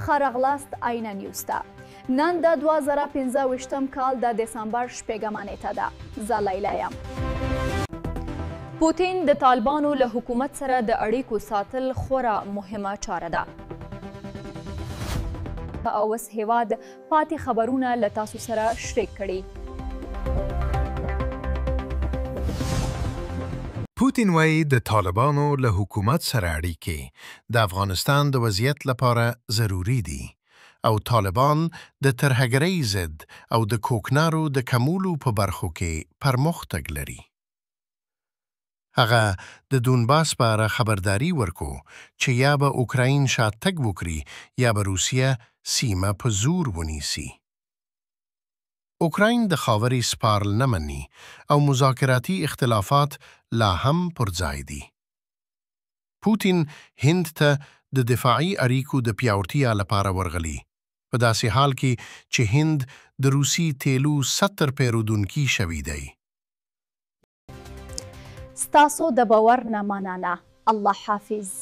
ښه راغلاست آینه نیوز ته. نن د 2015 کال د دسمبر 8مه نیټه ده. زه لیلا یم. پوتین د طالبانو له حکومت سره د اړیکو ساتل خورا مهمه چاره ده. او اوس هیواد پاتې خبرونه له تاسو سره شریک کړي. پوتین وایي د طالبانو له حکومت سره اړیکې د افغانستان د وضعیت لپاره ضروري دي او طالبان د ترهګرۍ ضد او د کوکنارو د کمولو په برخو کې پرمختګ لري. هغه د دونباس په اړه خبرداري ورکو چې یا به اوکراین شاتګ وکړي یا به روسیه سیمه په زور ونیسي. اوکراین د خاورې سپارل نه مني او مذاکراتي اختلافات لا هم پر ځای دي. پوتین هند ته د دفاعي اړیکو د پیاوړتیا لپاره ورغلی په داسې حال کې چې هند د روسي تیلو 70 پیرودونکي شوي دی. ستاسو د باور نه مننه. الله حافظ.